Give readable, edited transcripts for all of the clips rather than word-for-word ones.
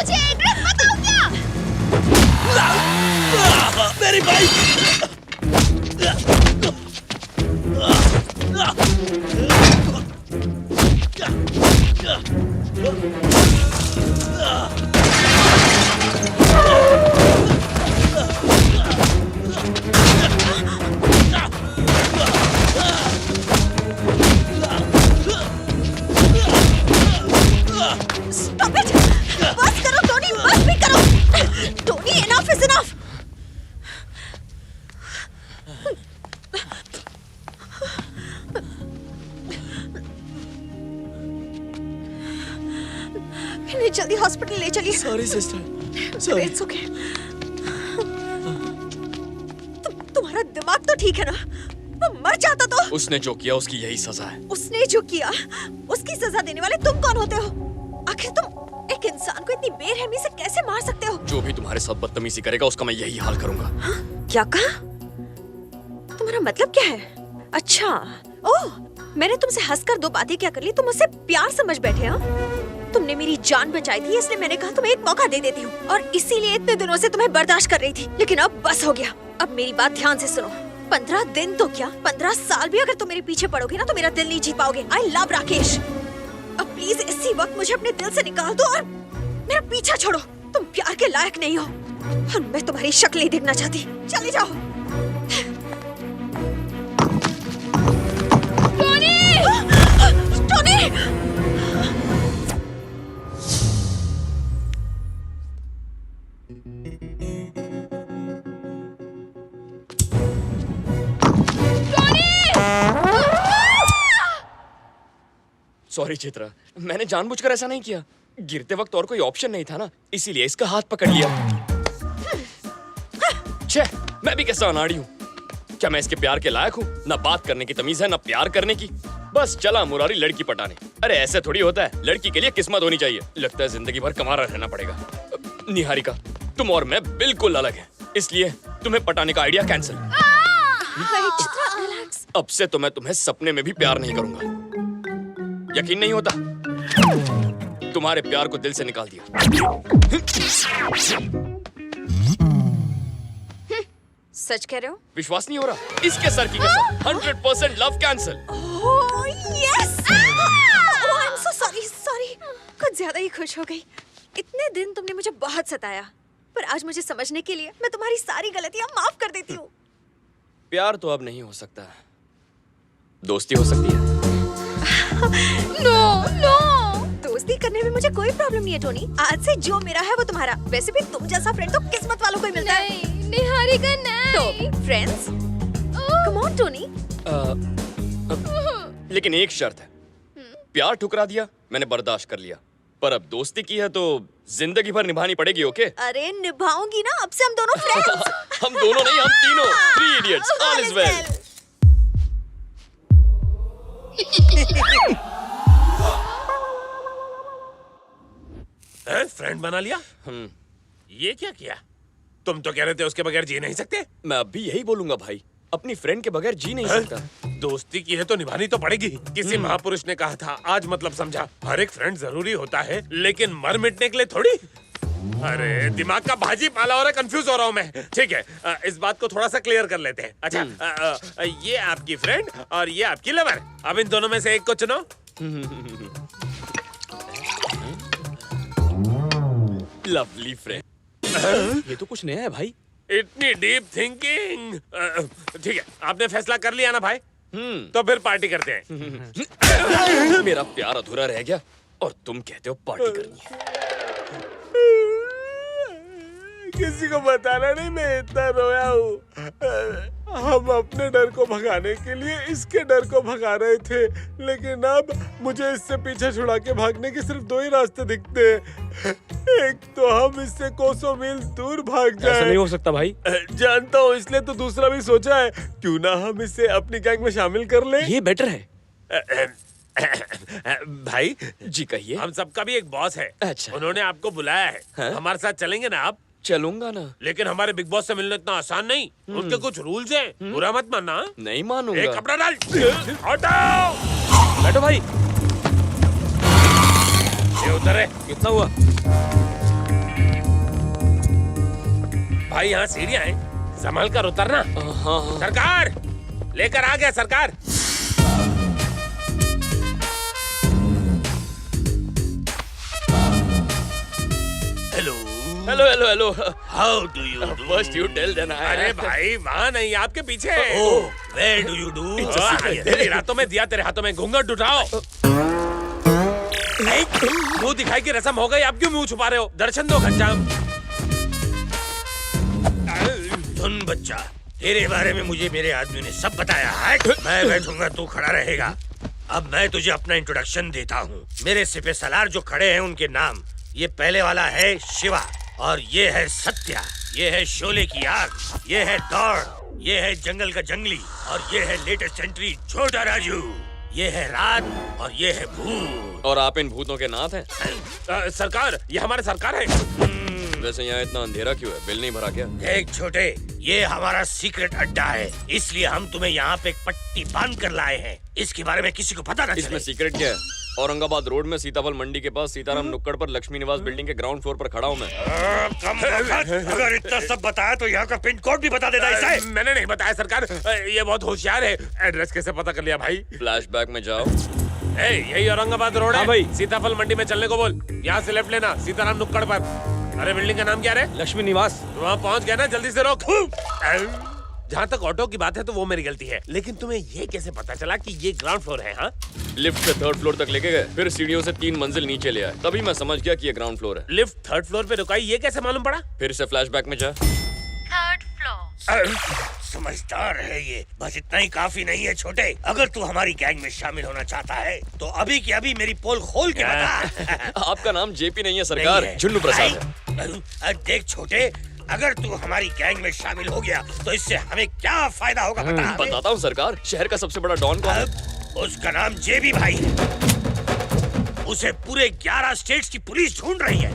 मुझे एड्रेस बताओ क्या? मेरी बाइक! Stop it! बस करो टोनी, बस भी करो। Tony, enough is enough. इन्हें जल्दी हॉस्पिटल ले चलिए। Sorry sister. Sorry. It's okay. तुम्हारा दिमाग तो ठीक है ना? वो मर जाता तो? उसने जो किया उसकी यही सजा है। उसने जो किया, उसकी सजा देने वाले तुम कौन होते हो? आखिर तुम एक इंसान को इतनी बेरहमी से कैसे मार सकते हो? जो भी तुम्हारे साथ बदतमीजी करेगा उसका मैं यही हाल करूंगा। हाँ? क्या कहा? तुम्हारा मतलब क्या है? अच्छा, ओह, मैंने तुमसे हंसकर दो बातें क्या कर ली, तुम मुझसे प्यार समझ बैठे हाँ? तुमने मेरी जान बचाई थी इसलिए मैंने कहा तुम्हें एक मौका दे देती हूँ और इसीलिए इतने दिनों से तुम्हें बर्दाश्त कर रही थी, लेकिन अब बस हो गया। अब मेरी बात ध्यान से सुनो। 15 दिन तो क्या, 15 साल भी अगर तुम मेरे पीछे पड़ोगे ना तो मेरा दिल नहीं जीत पाओगे। I love Rakesh. अब प्लीज इसी वक्त मुझे अपने दिल से निकाल दो और मेरा पीछा छोड़ो। तुम प्यार के लायक नहीं हो और मैं तुम्हारी शक्ल नहीं देखना चाहती। चले जाओ। टोनी! टोनी! सॉरी चित्रा, मैंने जानबूझकर ऐसा नहीं किया। गिरते वक्त और कोई ऑप्शन नहीं था ना, इसीलिए इसका हाथ पकड़ लिया। छे, मैं भी कैसा अनाड़ी हूँ। क्या मैं इसके प्यार के लायक हूँ? ना बात करने की तमीज है, ना प्यार करने की। बस चला मुरारी लड़की पटाने। अरे ऐसे थोड़ी होता है, लड़की के लिए किस्मत होनी चाहिए। लगता है जिंदगी भर कमारा रहना पड़ेगा। निहारिका, तुम और मैं बिल्कुल अलग हैं, इसलिए तुम्हें पटाने का आइडिया कैंसिल। अब से तो मैं तुम्हें सपने में भी प्यार नहीं करूंगा। यकीन नहीं होता? तुम्हारे प्यार को दिल से निकाल दिया। सच कह रहे हो? विश्वास नहीं हो रहा? इसके सर की कसम, 100% love cancel. Oh yes! I am so sorry, sorry. कुछ ज्यादा ही खुश हो गई। इतने दिन तुमने मुझे बहुत सताया, पर आज मुझे समझने के लिए मैं तुम्हारी सारी गलतियां माफ कर देती हूँ। प्यार तो अब नहीं हो सकता, दोस्ती हो सकती है। नो नो, दोस्ती करने में मुझे कोई प्रॉब्लम नहीं है टोनी। आज से जो मेरा है वो तुम्हारा। वैसे भी तुम जैसा फ्रेंड तो किस्मत वालों को ही मिलता है। निहारिका नहीं। तो फ्रेंड्स, कम ऑन टोनी। लेकिन एक शर्त है। प्यार ठुकरा दिया, मैंने बर्दाश्त कर लिया, पर अब दोस्ती की है तो जिंदगी भर निभानी पड़ेगी। ओके? अरे निभाऊंगी ना, अब से हम दोनों फ्रेंड्स। हम दोनों नहीं, हम तीनों। 3 idiots, all is well. Friend बना लिया? ये क्या किया? तुम तो कह रहे थे उसके बगैर जी नहीं सकते। मैं अब भी यही बोलूंगा भाई, अपनी फ्रेंड के बगैर जी नहीं सकता। दोस्ती की है तो निभानी तो पड़ेगी। किसी महापुरुष ने कहा था, आज मतलब समझा। हर एक फ्रेंड जरूरी होता है, लेकिन मर मिटने के लिए थोड़ी। अरे दिमाग का भाजी पाला हो रहा है, कंफ्यूज हो रहा हूँ मैं। ठीक है, इस बात को थोड़ा सा क्लियर कर लेते हैं। अच्छा, ये आपकी फ्रेंड और ये आपकी लवर। अब इन दोनों में से एक को चुनो। Lovely friend. ये तो कुछ नया है भाई। इतनी डीप थिंकिंग। ठीक है, आपने फैसला कर लिया ना भाई? तो फिर पार्टी करते हैं। मेरा प्यार अधूरा रह गया और तुम कहते हो पार्टी करनी है। किसी को बताना नहीं मैं इतना रोया हूँ। हम अपने डर को भगाने के लिए इसके डर को भगा रहे थे, लेकिन अब मुझे इससे पीछे छुड़ा के भागने के सिर्फ 2 ही रास्ते दिखते हैं। एक तो हम इससे कोसों मील दूर भाग जाएं। ऐसा नहीं हो सकता भाई। जानता हूँ, इसलिए तो दूसरा भी सोचा है, क्यों ना हम इसे अपनी गैंग में शामिल कर लें। ये बेटर है। भाई जी कहिए। हम सबका भी एक बॉस है। अच्छा। उन्होंने आपको बुलाया है। हाँ? हमारे साथ चलेंगे ना आप? चलूंगा ना। लेकिन हमारे बिग बॉस से मिलना इतना आसान नहीं। उनके कुछ रूल्स हैं, बुरा मत मानना। नहीं मानूंगा। एक कपड़ा डाल। हटाओ। बैठो भाई। ये उधर है। कितना हुआ? भाई यहाँ सीढ़ियाँ हैं, संभल कर उतरना। हाँ। सरकार लेकर आ गया सरकार। Hello hello hello hello. How do you do first you tell then I. अरे भाई वहाँ नहीं, आपके पीछे। Oh where do you do तेरी रातों में दिया, तेरे हाथों में घूंघट उठाओ। मुंह दिखाई की रस्म हो गई, आप क्यों मुंह छुपा रहे हो? दर्शन दो घनश्याम। सुन बच्चा, तेरे बारे में मुझे मेरे आदमी ने सब बताया है। मैं बैठूंगा, तू खड़ा रहेगा। अब मैं तुझे अपना इंट्रोडक्शन देता हूँ। मेरे सिपह सलार जो खड़े हैं उनके नाम, ये पहले वाला है शिवा, और ये है सत्या, ये है शोले की आग, ये है दौड़, ये है जंगल का जंगली, और ये है लेटेस्ट एंट्री छोटा राजू। ये है रात और ये है भूत। और आप इन भूतों के नाथ हैं? सरकार, ये हमारे सरकार है। वैसे यहाँ इतना अंधेरा क्यों है? बिल नहीं भरा क्या? देख छोटे, ये हमारा सीक्रेट अड्डा है, इसलिए हम तुम्हें यहाँ पे एक पट्टी बांध कर लाए हैं। इसके बारे में किसी को पता न इसमें चले। सीक्रेट क्या है? औरंगाबाद रोड में सीताफल मंडी के पास सीताराम नुक्कड़ पर लक्ष्मी निवास बिल्डिंग के ग्राउंड फ्लोर पर खड़ा हूँ मैं। कम वक्त, अगर इतना सब बताया तो यहाँ का पिन कोड भी बता देता इसे। मैंने नहीं बताया सरकार, ये बहुत होशियार है। एड्रेस कैसे पता कर लिया भाई? फ्लैशबैक में जाओ। यही औरंगाबाद रोड है भाई। सीताफल मंडी में चलने को बोल। यहाँ से लेफ्ट लेना, सीताराम नुक्कड़ पर। अरे बिल्डिंग का नाम क्या है? लक्ष्मी निवास। वहाँ पहुँच गया ना, जल्दी से रोक। जहाँ तक ऑटो की बात है तो वो मेरी गलती है, लेकिन तुम्हें ये कैसे पता चला कि ये ग्राउंड फ्लोर है? हाँ, लिफ्ट से थर्ड फ्लोर तक लेके गए, फिर सीढ़ियों से 3 मंजिल नीचे ले आए, तभी मैं समझ गया कि ये ग्राउंड फ्लोर है। लिफ्ट थर्ड फ्लोर पे रुकाई, ये कैसे मालूम पड़ा? फिर से फ्लैशबैक में जा। Third floor. समझदार है ये, बस इतना ही काफी नहीं है छोटे। अगर तू हमारी गैंग में शामिल होना चाहता है तो अभी की अभी मेरी पोल खोल के बता। आपका नाम जेपी नहीं है सरकार, नहीं है। झुन्नू प्रसाद है। देख छोटे, अगर तू हमारी गैंग में शामिल हो गया तो इससे हमें क्या फायदा होगा पता है? बताता हूँ सरकार, शहर का सबसे बड़ा डॉन कौन है? उसका नाम जेबी भाई है। उसे पूरे 11 स्टेट्स की पुलिस ढूंढ रही है।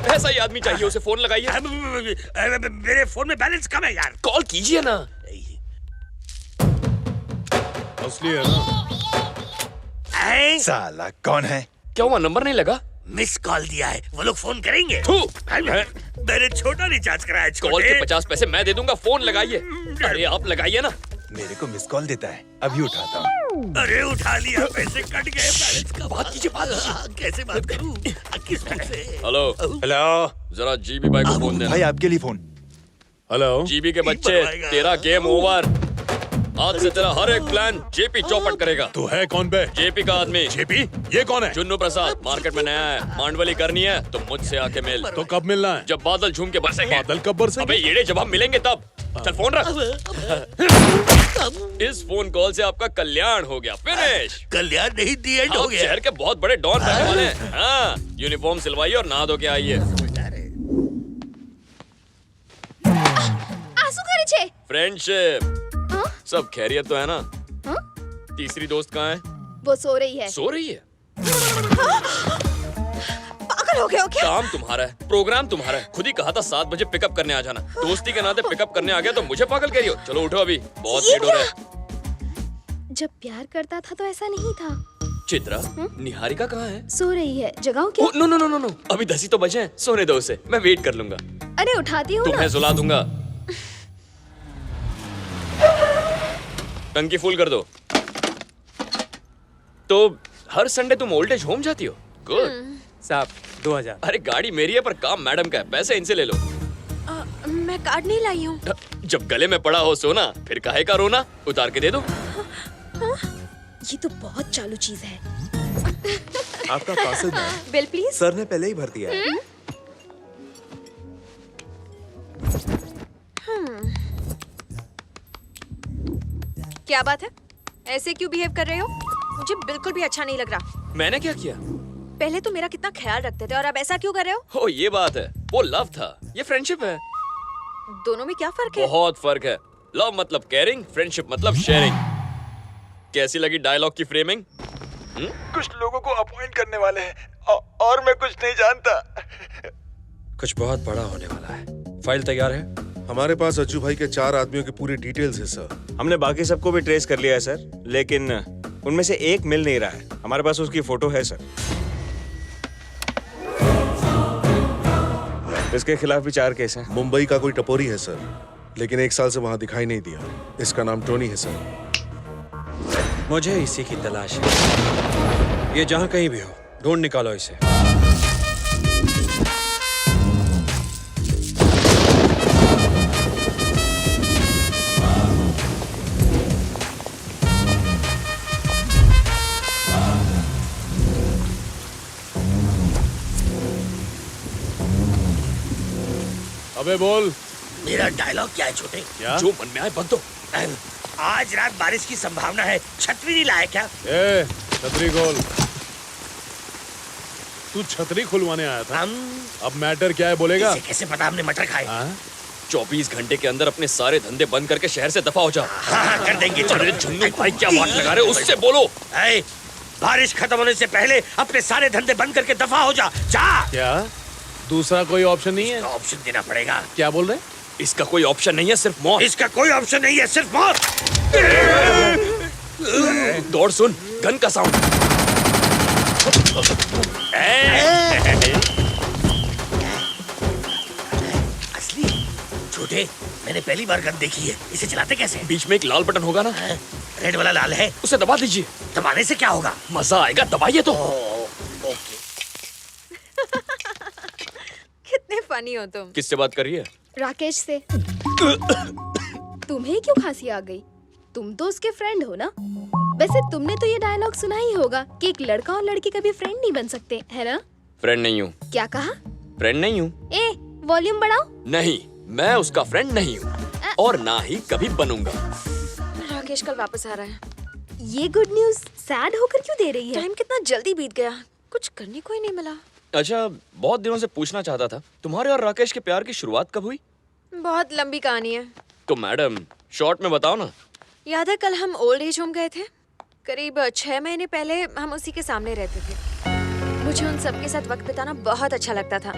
ऐसा ही आदमी चाहिए, उसे फोन लगाइए। मेरे फोन में बैलेंस कम है यार। कॉल कीजिए ना। असली है ना? साला कौन है? क्या हुआ, नंबर नहीं लगा? मिस कॉल दिया है, वो लोग फोन करेंगे। थू। मैंने छोटा रिचार्ज कराया है, कॉल के छोटे। 50 पैसे मैं दे दूंगा, फोन लगाइए। अरे आप लगाइए ना। मेरे को मिस कॉल देता है, अभी उठाता हूँ। अरे उठा लिया, पैसे कट गए। बैलेंस का बात कीजिए, बात कैसे बात करूं? किस मुंह से? हेलो हेलो जरा जीबी भाई को फोन देना। भाई, आपके लिए फोन। हेलो। जीबी के बच्चे, तेरा गेम ओवर। आज से तेरा हर एक प्लान जेपी चौपट करेगा। तू है कौन बे? जेपी का आदमी जेपी? ये कौन है? जुन्नू प्रसाद, मार्केट में नया है। मांडवली करनी है तो मुझसे आके मिल। तो कब मिलना है? जब बादल झूम के बरसेंगे। बादल कब बरसेंगे? अबे येड़े, जब हम मिलेंगे तब। चल फोन रख। इस फोन कॉल से आपका कल्याण हो गया, फिनिश। कल्याण नहीं, दी एंड हो आप गया। शहर के बहुत बड़े डॉन बनने वाले हैं। हाँ, यूनिफॉर्म सिलवाइए और नहा धो के आइए। आंसू करे छे। फ्रेंडशिप। हाँ? सब खैरियत तो है ना? हाँ? तीसरी दोस्त कहाँ है? वो सो रही है। सो रही है? पागल हो गए हो क्या? काम तुम्हारा है, प्रोग्राम तुम्हारा है। खुद ही कहा था 7 बजे पिकअप करने आ जाना। दोस्ती के नाते पिकअप करने आ गया तो मुझे पागल कह रही हो? चलो उठो, अभी बहुत ये लेट हो रहा है। जब प्यार करता था तो ऐसा नहीं था। चित्रा, निहारिका कहाँ है? सो रही है, जगाऊं क्या? Oh, no no no no no, अभी 10 ही तो बजे हैं, सोने दो उसे, मैं वेट कर लूंगा। अरे उठाती हूँ ना। तुम्हें सुला दूंगा। टंकी फुल कर दो। तो हर संडे तुम ओल्ड एज होम जाती हो? गुड। साहब 2000। अरे गाड़ी मेरी है पर काम मैडम का है, पैसे इनसे ले लो। मैं कार्ड नहीं लाई हूँ। जब गले में पड़ा हो सोना, फिर काहे का रोना? उतार के दे दो। ये तो बहुत चालू चीज है। आपका parcel ma'am, bill please. Sir ने पहले ही भर दिया है। क्या बात है? ऐसे क्यों बिहेव कर रहे हो? मुझे बिल्कुल भी अच्छा नहीं लग रहा। मैंने क्या किया? पहले तो मेरा कितना ख्याल रखते थे और अब ऐसा क्यों कर रहे हो? ओ ये बात है, वो लव था, ये फ्रेंडशिप है। दोनों में क्या फर्क है? बहुत फर्क है। लव मतलब केयरिंग, फ्रेंडशिप मतलब शेयरिंग। कैसी लगी डायलॉग की फ्रेमिंग? कुछ लोगों को अपॉइंट करने वाले हैं और मैं कुछ नहीं जानता। कुछ बहुत बड़ा होने वाला है। फाइल तैयार है? हमारे पास अज्जू भाई के 4 आदमियों की पूरी डिटेल्स है सर। हमने बाकी सबको भी ट्रेस कर लिया है सर, लेकिन उनमें से एक मिल नहीं रहा है। हमारे पास उसकी फोटो है सर। इसके खिलाफ भी 4 केस हैं। मुंबई का कोई टपोरी है सर, लेकिन 1 साल से वहाँ दिखाई नहीं दिया। इसका नाम टोनी है सर। मुझे इसी की तलाश है। ये जहाँ कहीं भी हो, ढूंढ निकालो इसे। अबे बोल। मेरा डायलॉग क्या है छोटे? जो मन में आए बक दो। आज रात बारिश की संभावना है, छतरी नहीं लाया क्या? ए, छतरी खोल। तू छतरी खुलवाने आया था? अब मैटर क्या है बोलेगा? इसे कैसे पता हमने मटर खाए? 24 घंटे के अंदर अपने सारे धंधे बंद करके शहर से दफा हो जा। हाँ, कर देंगे। अरे झुन्नू भाई क्या बात लगा रहे हो, उससे बोलो। ऐ, बारिश खत्म होने से पहले अपने सारे धंधे बंद करके दफा हो जा। जा। क्या दूसरा कोई ऑप्शन नहीं है? ऑप्शन देना पड़ेगा। क्या बोल रहे? इसका कोई ऑप्शन नहीं है, सिर्फ मौत। इसका कोई ऑप्शन नहीं है, सिर्फ मौत। दौड़ सुन, गन का साउंड। असली? छोटे, मैंने पहली बार गन देखी है। इसे चलाते कैसे? बीच में एक लाल बटन होगा ना, रेड वाला लाल है, उसे दबा दीजिए। दबाने से क्या होगा? मजा आएगा, दबाइए तो। ओके। कितने फनी हो तुम। किससे बात कर रही है? राकेश से। तुम्हें क्यों खांसी आ गई? तुम तो उसके फ्रेंड हो ना? वैसे तुमने तो ये डायलॉग सुना ही होगा कि एक लड़का और लड़की कभी फ्रेंड नहीं बन सकते, है ना? फ्रेंड नहीं हूँ। क्या कहा? फ्रेंड नहीं हूँ। ए, वॉल्यूम बढ़ाओ। नहीं, मैं उसका फ्रेंड नहीं हूँ और ना ही कभी बनूंगा। राकेश कल वापस आ रहा है। ये गुड न्यूज सैड होकर क्यों दे रही है? टाइम कितना जल्दी बीत गया, कुछ करने को ही नहीं मिला। अच्छा, बहुत दिनों से पूछना चाहता था, तुम्हारे और राकेश के प्यार की शुरुआत कब हुई? बहुत लंबी कहानी है। तो मैडम शॉर्ट में बताओ ना। याद है कल हम ओल्ड एज होम गए थे? करीब 6 महीने पहले हम उसी के सामने रहते थे। मुझे उन सबके साथ वक्त बिताना बहुत अच्छा लगता था।